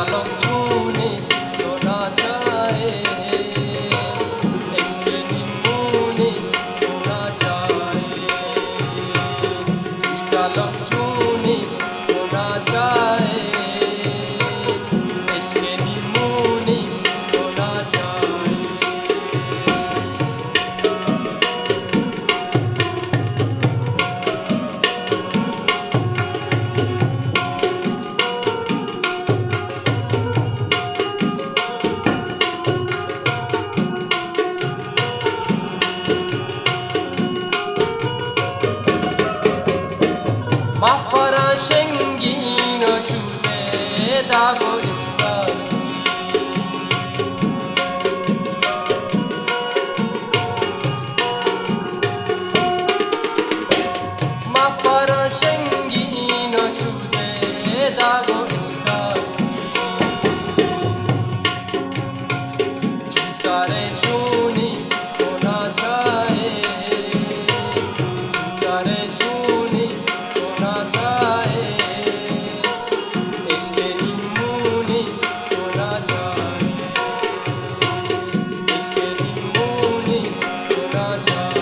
पलक छूने सोना चाहे, इश्क निमूने सोना चाहे, पलक छूने सोना चाहे, इश्क निमूने सोना चाहे। Mafara shengino shude dago istaki, Mafara shengino shude dago istaki, Chisare shuni kona chahe, Chisare shuni kona chahe, ishq nimuni kona chahe, ishq nimuni kona chahe।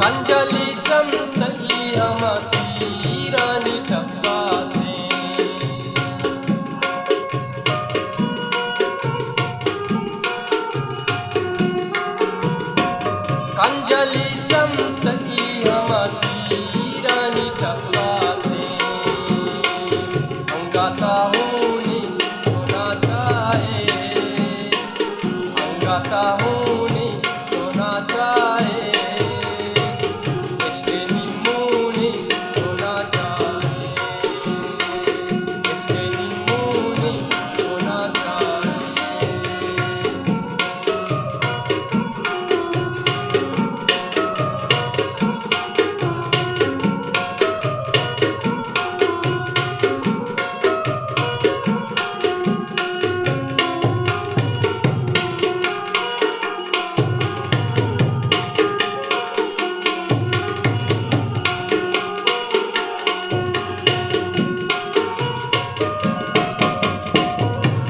कंजली चमतली हमती रानी टपकाते, कंजली चमतली हमती रानी टपकाते, अंगाता होनी सोना चाहे, अंगाता होनी सोना चाहे,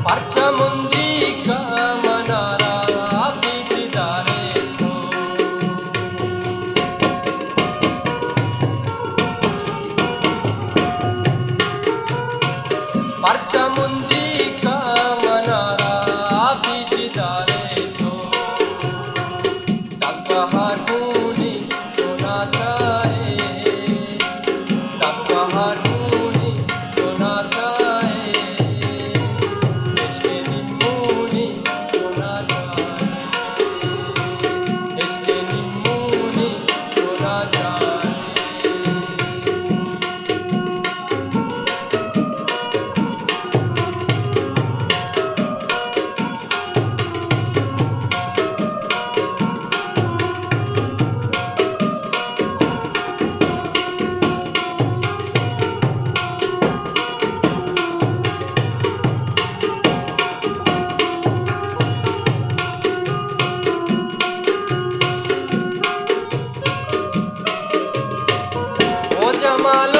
परचमुंदी का मनारा बीच दारे को, परचमुंदी का मनारा बीच दारे को, तकबहार खूनी सोना चाहे, तकबहार खूनी सोना चाहे, जमालो